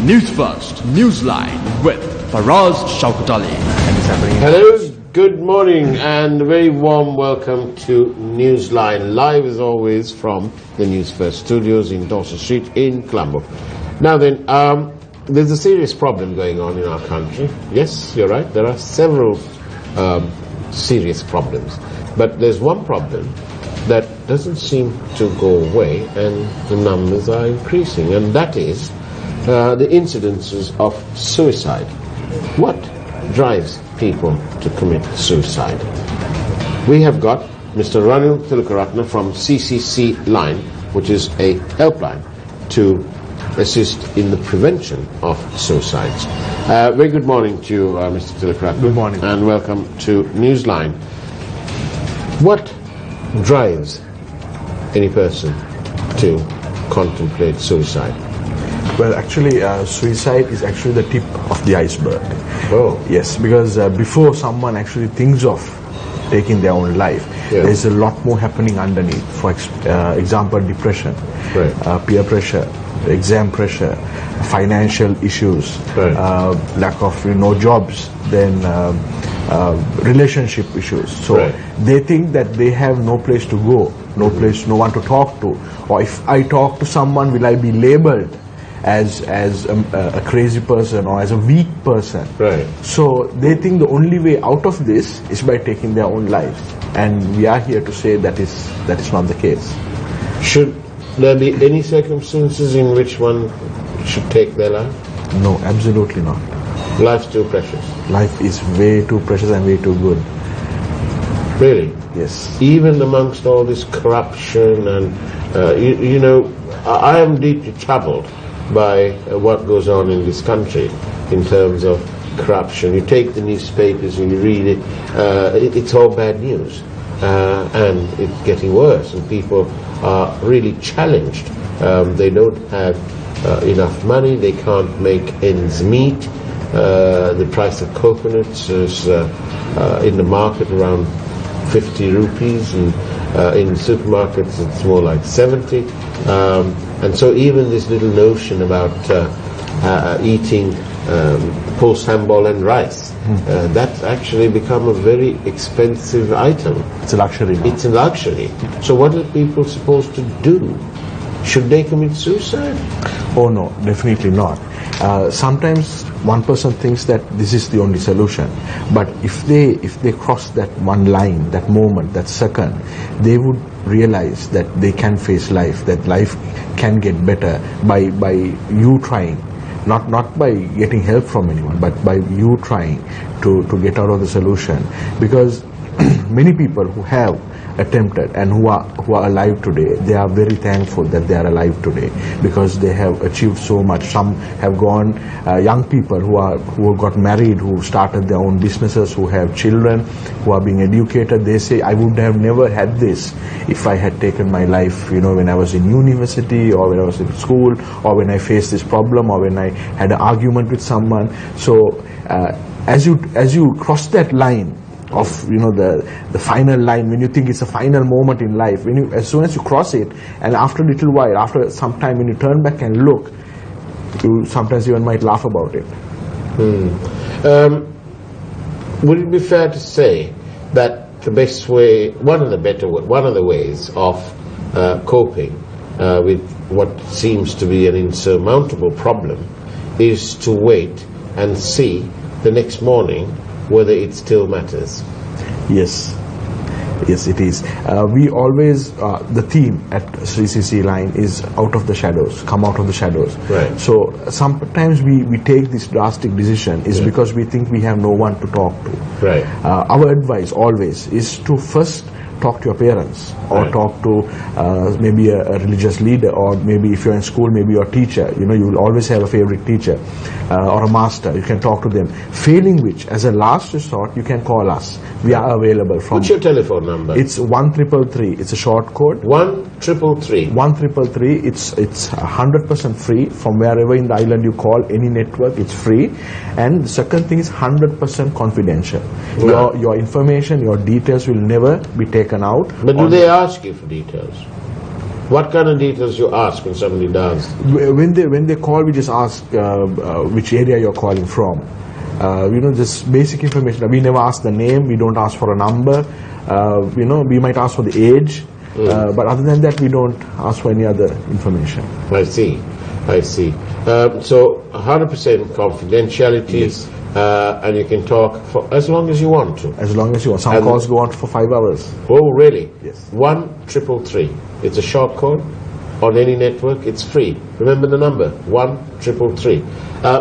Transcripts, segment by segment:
Newsfirst Newsline with Faraz Shaukat Ali. Hello, good morning and a very warm welcome to Newsline, live as always from the Newsfirst studios in Dorset Street in Colombo. Now then, there's a serious problem going on in our country. Yes, you're right, there are several serious problems. But there's one problem that doesn't seem to go away, and the numbers are increasing, and that is the incidences of suicide. What drives people to commit suicide? We have got Mr. Ranil Tilakaratne from CCC Line, which is a helpline to assist in the prevention of suicides. Very good morning to you, Mr. Tilakaratne. Good morning. And welcome to Newsline. What drives any person to contemplate suicide? Well, actually, suicide is actually the tip of the iceberg. Oh. Yes, because before someone actually thinks of taking their own life, there's a lot more happening underneath. For example, depression, peer pressure, exam pressure, financial issues, lack of jobs, then relationship issues. So they think that they have no place to go, no one to talk to, or if I talk to someone, will I be labeled as a crazy person or as a weak person? So they think the only way out of this is by taking their own lives, and we are here to say that is not the case. Should there be any circumstances in which one should take their life? No, absolutely not. Life's too precious. Life is way too precious and way too good. Really? Yes. Even amongst all this corruption and I am deeply troubled by what goes on in this country in terms of corruption. You take the newspapers and you read it, it's all bad news, and it's getting worse, and people are really challenged. They don't have enough money, they can't make ends meet. The price of coconuts is in the market around 50 rupees, and in supermarkets it's more like 70. And so even this little notion about eating poached sambal and rice, that's actually become a very expensive item. It's a luxury now. It's a luxury. So what are people supposed to do? Should they commit suicide? Oh no, definitely not. Sometimes one person thinks that this is the only solution, but if they cross that one line, that moment, that second, they would realize that they can face life, that life can get better by you trying, not by getting help from anyone, but by you trying to get out of the solution. Because many people who have attempted and who are alive today, they are very thankful that they are alive today, because they have achieved so much. Some have gone, young people who have got married, who started their own businesses, who have children, who are being educated. They say, I would have never had this if I had taken my life, when I was in university, or when I was in school, or when I faced this problem, or when I had an argument with someone. So as you cross that line of the final line, when you think it's a final moment in life, as soon as you cross it, and after a little while, after some time, when you turn back and look, you sometimes even might laugh about it. Would it be fair to say that the best way, one of the ways of coping with what seems to be an insurmountable problem is to wait and see the next morning whether it still matters? Yes, it is. We always, the theme at CCC Line is out of the shadows, come out of the shadows. So sometimes we take this drastic decision is because we think we have no one to talk to. Our advice always is to first talk to your parents, or talk to maybe a religious leader, or maybe if you're in school, maybe your teacher. You will always have a favorite teacher or a master. You can talk to them. Failing which, as a last resort, you can call us. We are available from... What's your telephone number? It's 1333. It's a short code. 1333. 1333. It's 100% free. From wherever in the island you call, any network, it's free. And the second thing is 100% confidential. Your information, your details will never be taken out. But do they ask you for details? What kind of details you ask when somebody does? When they call, we just ask which area you're calling from. Just basic information. We never ask the name. We don't ask for a number. We might ask for the age, but other than that, we don't ask for any other information. I see. So 100% confidentiality. Yes. And you can talk for as long as you want to. As long as you want. Some calls go on for 5 hours. Oh, really? Yes. 1333. It's a short code on any network. It's free. Remember the number, 1333.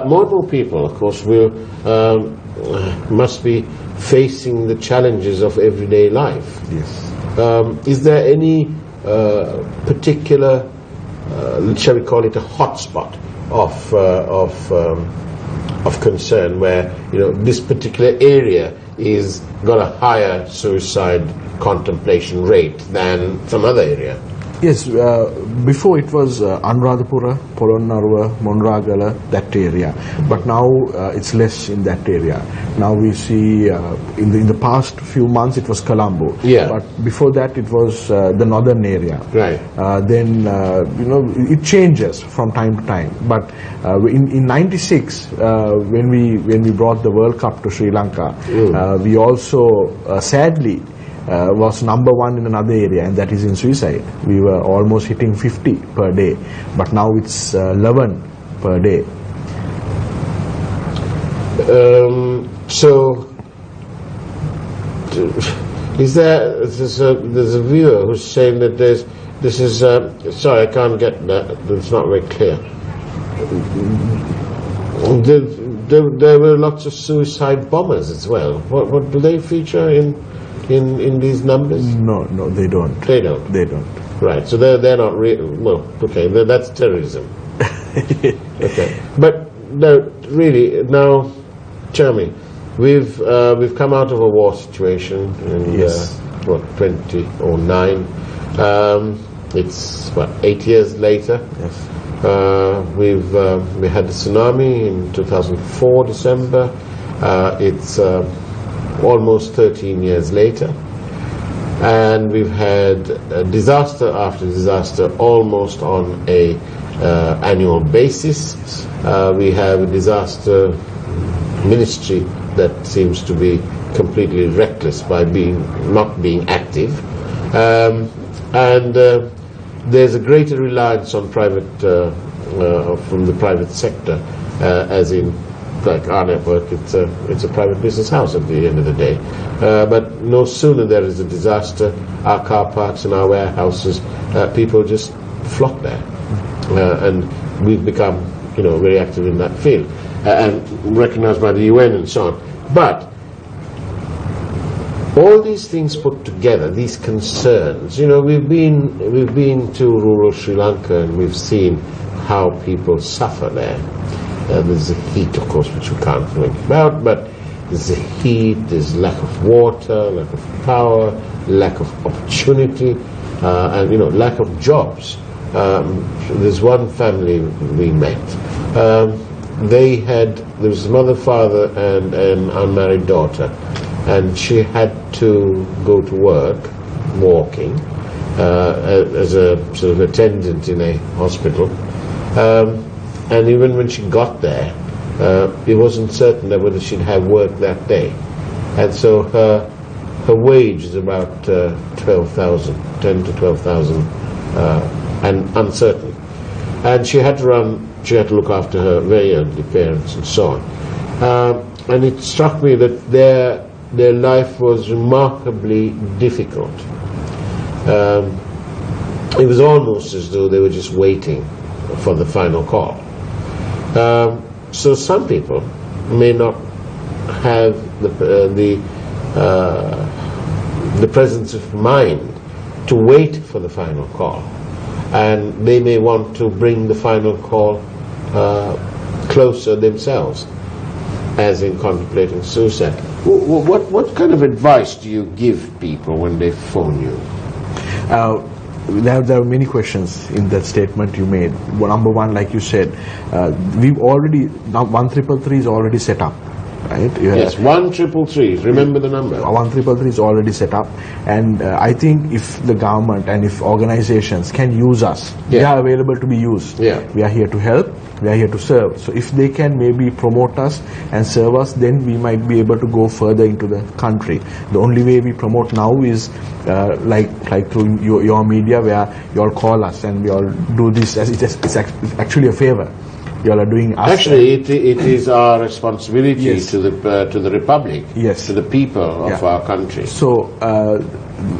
More and more people, of course, must be facing the challenges of everyday life. Yes. Is there any particular, shall we call it a hotspot of concern where this particular area is got a higher suicide contemplation rate than some other area? Yes, before it was Anuradhapura, Polonnaruwa, Monragala, that area. But now it's less in that area. Now we see in the past few months it was Colombo. Yeah. But before that it was the northern area. Right. Then it changes from time to time. But in '96 when we brought the World Cup to Sri Lanka, we also sadly was number 1 in another area, and that is in suicide. We were almost hitting 50 per day, but now it's 11 per day. So, there's a viewer who's saying that sorry, I can't get that. It's not very clear. There were lots of suicide bombers as well. What do they feature in these numbers? No, they don't. They don't. They don't. Right. So they're not real. Well, okay, that's terrorism. Okay, but no, really. Now, tell me, we've come out of a war situation in Yes. 2009. It's 8 years later. Yes. We had the tsunami in 2004 December. It's almost 13 years later, and we've had disaster after disaster almost on a annual basis. We have a disaster ministry that seems to be completely reckless by not being active, and there's a greater reliance on private from the private sector, as in like our network, it's a private business house at the end of the day. But no sooner there is a disaster, our car parks and our warehouses, people just flock there, and we've become very active in that field and recognized by the UN and so on. But all these things put together, these concerns, we've been to rural Sri Lanka and we've seen how people suffer there. There's the heat, of course, which we can't think about, but there's the heat, there's lack of water, lack of power, lack of opportunity, and lack of jobs. There's one family we met. There was a mother, father, and an unmarried daughter, and she had to go to work walking as a sort of attendant in a hospital. And even when she got there, it wasn't certain that whether she'd have work that day. And so her wage is about 12,000, 10 to 12,000, and uncertain. And she had to look after her very elderly parents and so on. And it struck me that their life was remarkably difficult. It was almost as though they were just waiting for the final call. So some people may not have the presence of mind to wait for the final call, and they may want to bring the final call closer themselves, as in contemplating suicide. What kind of advice do you give people when they phone you? There are many questions in that statement you made. Well, number one, like you said, we've already, now 1333 is already set up. right? Yes, 1333. Remember the number. 1333 is already set up, and I think if the government and if organizations can use us, we are available to be used. We are here to help, we are here to serve. So if they can maybe promote us and serve us, then we might be able to go further into the country. The only way we promote now is like through your media, where you all call us and we all do this as it's actually a favor. You all are doing us. Actually, it is our responsibility to the Republic, to the people of our country. So,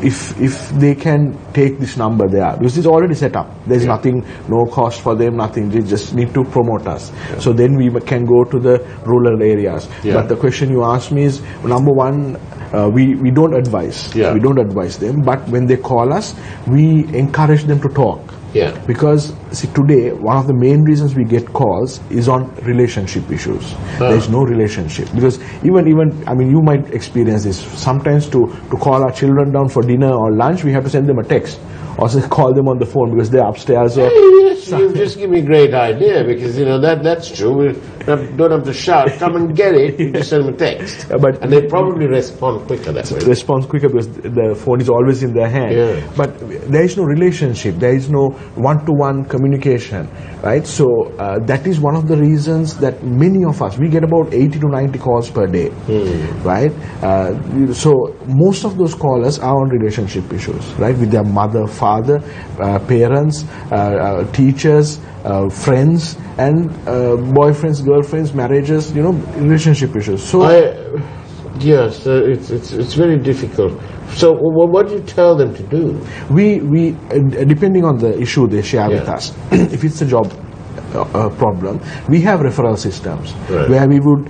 if they can take this number there, because it's already set up, there's nothing, no cost for them, nothing. They just need to promote us. So then we can go to the rural areas. But the question you asked me is, number one, we don't advise. We don't advise them. But when they call us, we encourage them to talk. Because see, today one of the main reasons we get calls is on relationship issues. There is no relationship, because even I mean, you might experience this sometimes. To call our children down for dinner or lunch, we have to send them a text or call them on the phone because they're upstairs. Or you just give me a great idea, because you know that's true. We don't have to shout, come and get it. You just send them a text, and they probably respond quicker that way. Respond quicker because the phone is always in their hand. But there is no relationship. There is no one-to-one communication, right? So that is one of the reasons that many of us, we get about 80 to 90 calls per day, right? So most of those callers are on relationship issues, right? With their mother, father, parents, teachers, friends, and boyfriends, girlfriends, marriages, you know, relationship issues. So yes, it's very difficult. So what do you tell them to do? We depending on the issue they share with us, if it's a job problem, we have referral systems where we would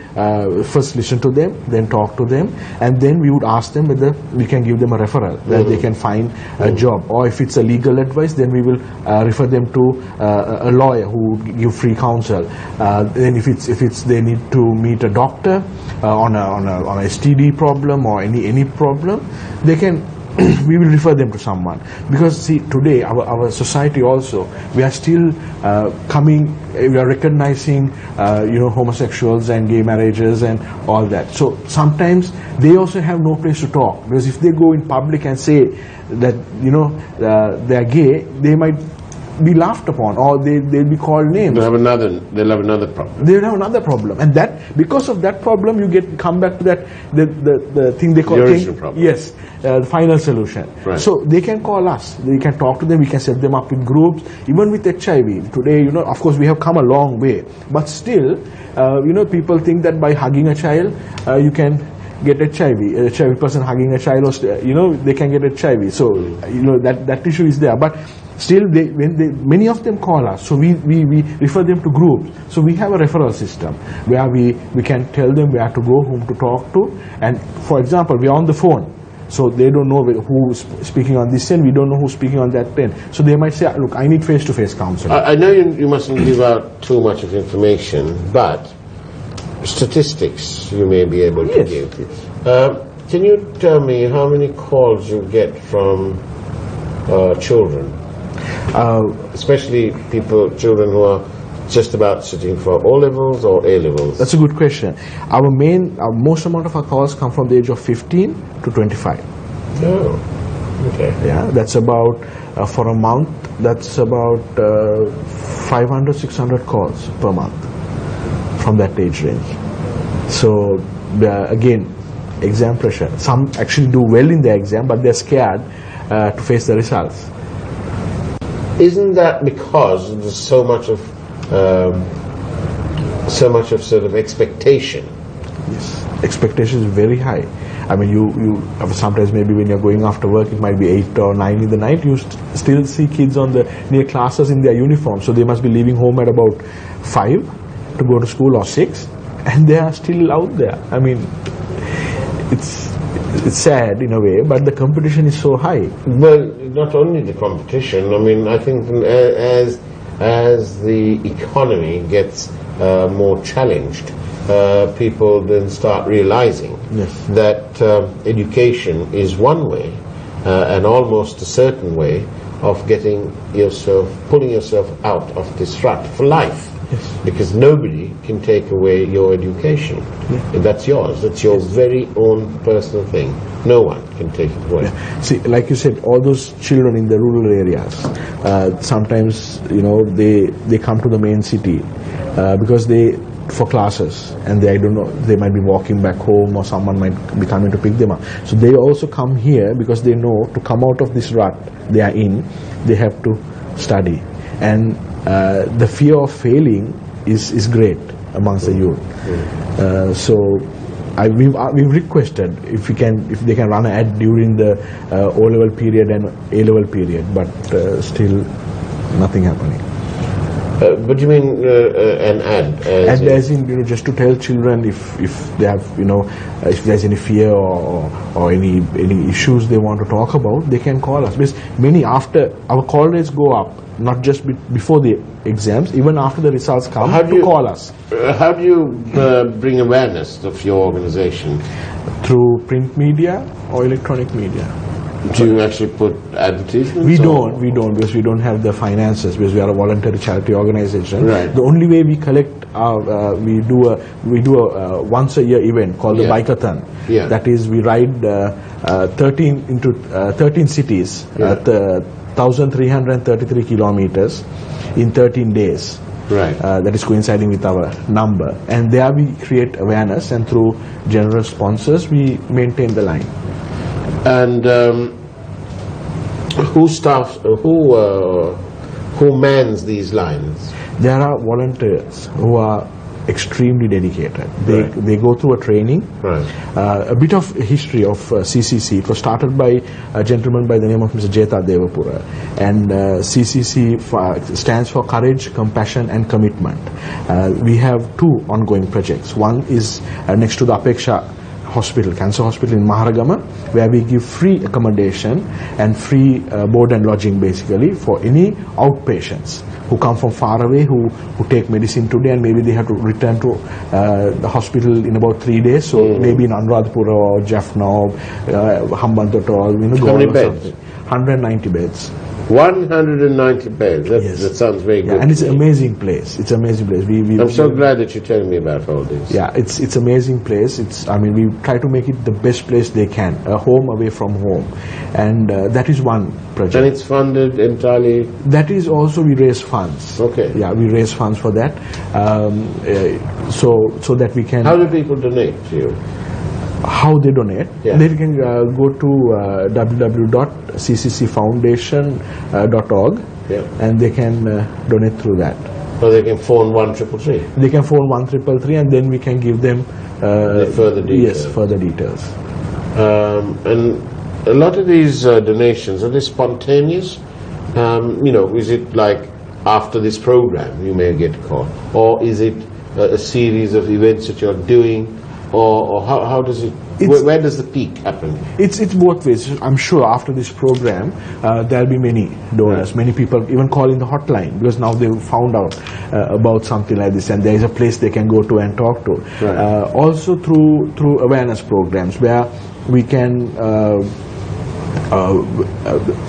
first listen to them, then talk to them, and then we would ask them whether we can give them a referral where they can find a job. Or if it's a legal advice, then we will refer them to a lawyer who would give free counsel. Then if it's they need to meet a doctor on a STD problem or any problem, they can we will refer them to someone. Because see, today our society also, we are still we are recognizing you know, homosexuals and gay marriages and all that. So sometimes they also have no place to talk, because if they go in public and say that, you know, they are gay, they might be laughed upon, or they'll be called names. They'll have another problem. They'll have another problem, and that, because of that problem, you come back to that the thing they call the original problem. Yes, the final solution. So they can call us, they can talk to them, we can set them up in groups. Even with HIV today, you know, of course we have come a long way, but still, you know, people think that by hugging a child, you can get HIV. A HIV person hugging a child, or you know, they can get HIV. So you know, that issue is there, but still, many of them call us, so we refer them to groups. So we have a referral system where we can tell them where to go, whom to talk to. And for example, we are on the phone, so they don't know who's speaking on this end, we don't know who's speaking on that end. So they might say, look, I need face-to-face counseling. I know you mustn't give out too much of information, but statistics you may be able to give. Can you tell me how many calls you get from children? Especially children who are just about sitting for O-levels or A-levels? That's a good question. Our most amount of our calls come from the age of 15 to 25. Oh, okay. Yeah, that's about, for a month, that's about 500, 600 calls per month from that age range. So, again, exam pressure. Some actually do well in their exam, but they're scared to face the results. Isn't that because there's so much of sort of expectation? Yes, expectation is very high. I mean, you sometimes maybe when you're going after work, it might be 8 or 9 in the night. You still see kids near classes in their uniform, so they must be leaving home at about 5 to go to school, or 6, and they are still out there. I mean, it's sad in a way, but the competition is so high. Well, not only the competition. I mean, I think as the economy gets more challenged, people then start realizing that education is one way, and almost a certain way of pulling yourself out of this rut for life. Yes. Because nobody can take away your education. Yeah. That's yours. That's your very own personal thing. No one can take it away. Yeah. See, like you said, all those children in the rural areas, sometimes, they come to the main city because for classes, and they might be walking back home, or someone might be coming to pick them up. So they also come here because they know to come out of this rut they are in, they have to study. And the fear of failing is great amongst the youth. So we've requested if they can run an ad during the O-level period and A-level period, but still nothing happening. What do you mean an ad? As in, just to tell children if they have, if there's any fear or any issues they want to talk about, they can call us. Because many, after our call rates go up, not just before the exams, even after the results come, call us. How do you bring awareness of your organization? Through print media or electronic media. Do you actually put advertisements? We don't, because we don't have the finances, because we are a voluntary charity organization. Right. The only way we collect we do a once a year event called the Bikeathon. Yeah. That is, we ride 13 cities at 1,333 kilometers in 13 days. Right. That is coinciding with our number, and there we create awareness, and through generous sponsors we maintain the line. And who mans these lines? There are volunteers who are extremely dedicated. They go through a training. Right. A bit of history of CCC. It was started by a gentleman by the name of Mr. Jeta Devapura, and CCC stands for Courage, Compassion and Commitment. We have two ongoing projects. One is next to the Apeksha Hospital, Cancer Hospital in Maharagama, where we give free accommodation and free board and lodging, basically, for any outpatients who come from far away, who take medicine today, and maybe they have to return to the hospital in about 3 days. So maybe in Anuradhapura or Jaffna or Hambantota or How many beds? 190 beds. 190 beds. That sounds very good. And it's an amazing place. It's an amazing place. I'm so glad that you're telling me about all this. Yeah, it's amazing place. We try to make it the best place they can, a home away from home, and that is one project. And it's funded entirely? That is also, we raise funds. Okay. Yeah, we raise funds for that, so that we can. How do people donate to you? How they donate? Yeah. They can go to www.cccfoundation.org, and they can donate through that. Or they can phone 1333. They can phone 1333, and then we can give them further details. Yes, further details. And a lot of these donations, are they spontaneous? Is it like after this program you may get a call, or is it a series of events that you're doing? Or how does it? Where does the peak happen? It's both ways. I'm sure after this program there'll be many donors, Right. many people even calling the hotline, because now they've found out about something like this, and there is a place they can go to and talk to. Right. Also through awareness programs where we can.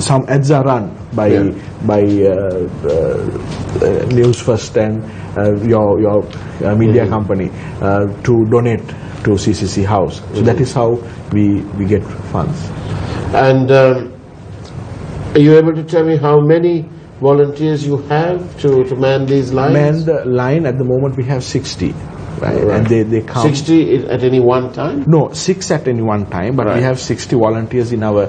Some ads are run by Newsfirst and your media company to donate to CCC House. So that is how we get funds. And are you able to tell me how many volunteers you have to man these lines? Man the line at the moment we have 60. Right. And they come 60 at any one time? No, 6 at any one time, but we have 60 volunteers in our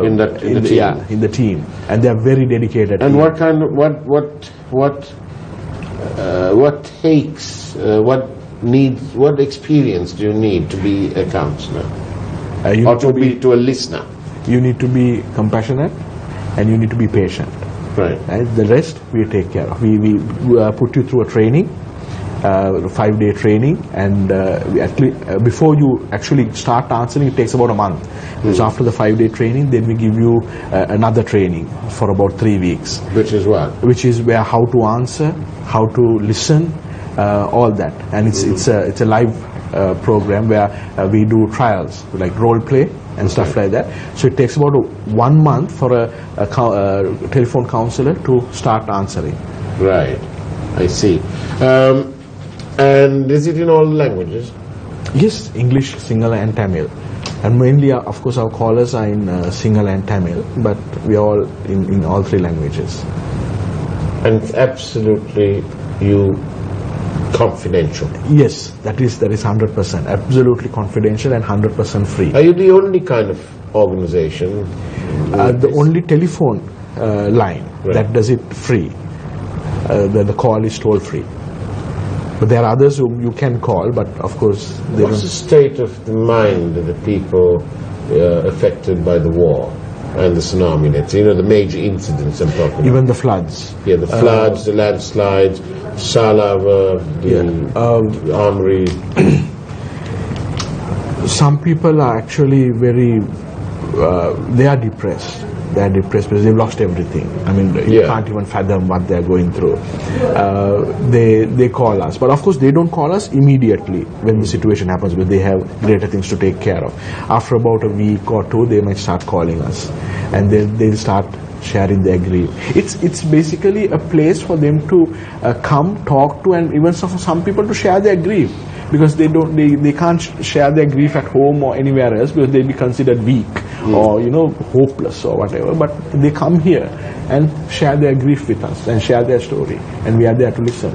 in the team. Yeah, in the team, and they are very dedicated. And what kind of what experience do you need to be a counselor or to a listener? You need to be compassionate, and you need to be patient. Right. And the rest we take care of. We put you through a training. 5-day training, and before you actually start answering, it takes about a month. So after the 5-day training, then we give you another training for about 3 weeks. Which is what? Which is where how to answer, how to listen, all that. And it's a live program where we do trials like role play. and stuff like that. So it takes about 1 month for a telephone counselor to start answering. Right, I see. And is it in all languages? Yes, English, Sinhala and Tamil. And mainly, of course, our callers are in Sinhala and Tamil, but we are all in all 3 languages. And it's absolutely confidential? Yes, that is 100%. Absolutely confidential and 100% free. Are you the only kind of organization? The only telephone line that does it free. The call is toll free. But there are others whom you can call, but of course they What's the state of the mind of the people affected by the war and the tsunami? The major incidents I'm talking about. Even the floods. Yeah, the floods, the landslides, Salava, the armory. Some people are actually very, they are depressed. They are depressed because they've lost everything. I mean, you can't even fathom what they are going through. They call us, but of course they don't call us immediately when the situation happens, because they have greater things to take care of. After about a week or 2, they might start calling us, and they'll start sharing their grief. It's basically a place for them to come, talk to, and even for some people to share their grief, because they can't share their grief at home or anywhere else, because they'll be considered weak or hopeless or whatever. But they come here and share their grief with us and share their story, and we are there to listen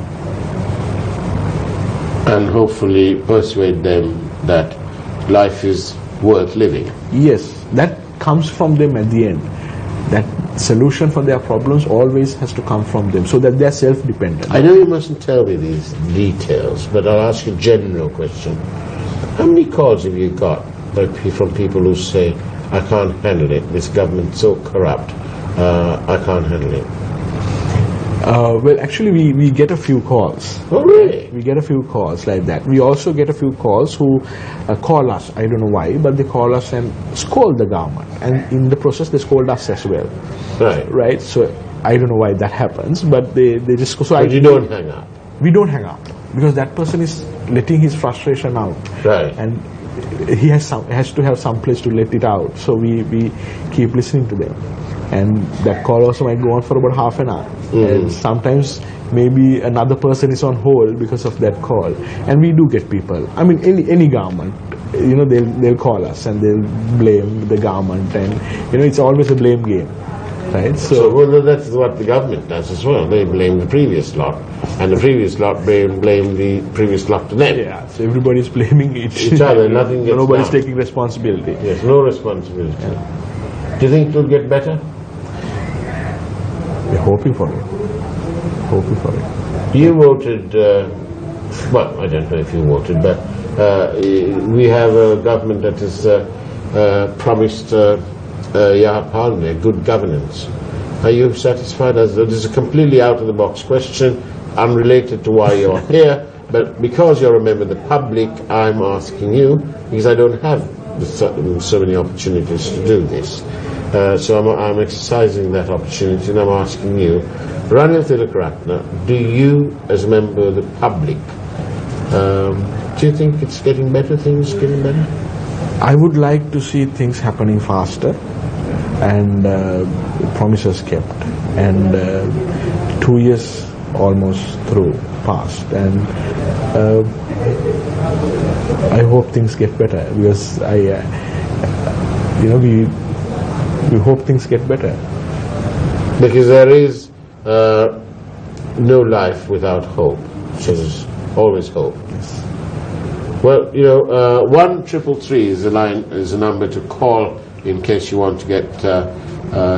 and hopefully persuade them that life is worth living. Yes, that comes from them at the end. That solution for their problems always has to come from them, so that they're self-dependent. I know you mustn't tell me these details, but I'll ask you a general question. How many calls have you got from people who say, I can't handle it, this government's so corrupt, I can't handle it? Well, actually, we get a few calls. Oh, really? We get a few calls like that. We also get a few calls who call us, I don't know why, but they call us and scold the government. And in the process, they scold us as well. Right? So, I don't know why that happens, but they just go. So but you don't hang up? We don't hang up, because that person is letting his frustration out. Right. And he has to have some place to let it out. So we keep listening to them. And that call also might go on for about half an hour. And sometimes maybe another person is on hold because of that call. And we do get people. I mean, any government, they'll call us and they'll blame the government, and it's always a blame game, right? So well, that's what the government does as well. They blame the previous lot, and the previous lot blame the previous lot to them. Yeah. So everybody's blaming each other. Nothing gets Nobody's done. taking responsibility. Yes, no responsibility. Yeah. Do you think it will get better? We're hoping for it. Hoping for it. You voted, well, I don't know if you voted, but we have a government that has promised good governance. Are you satisfied? This is a completely out-of-the-box question, unrelated to why you're here, but because you're a member of the public, I'm asking you, because I don't have so many opportunities to do this. So I'm exercising that opportunity, and I'm asking you, Ranil Tilakaratne, do you, as a member of the public, do you think it's getting better, things getting better? I would like to see things happening faster, and promises kept, and 2 years almost passed, and I hope things get better, because we hope things get better. Because there is no life without hope. So there's always hope. Yes. Well, 1333 is a number to call in case you want to get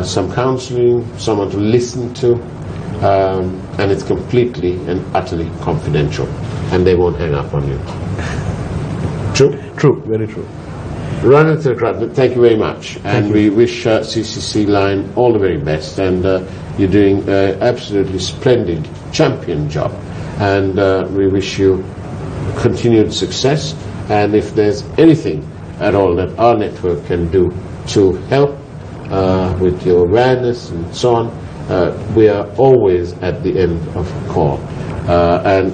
some counseling, someone to listen to, and it's completely and utterly confidential, and they won't hang up on you. True? True, very true. Ranil Tilakaratne, thank you very much, and we wish CCC Line all the very best, and you're doing an absolutely splendid champion job, and we wish you continued success, and if there's anything at all that our network can do to help with your awareness and so on, we are always at the end of a call, and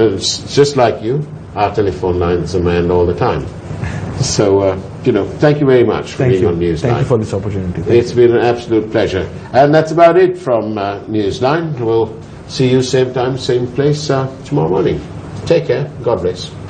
just like you, our telephone lines are manned all the time. So, thank you very much for being on Newsline. Thank you for this opportunity. It's been an absolute pleasure. And that's about it from Newsline. We'll see you same time, same place tomorrow morning. Take care. God bless.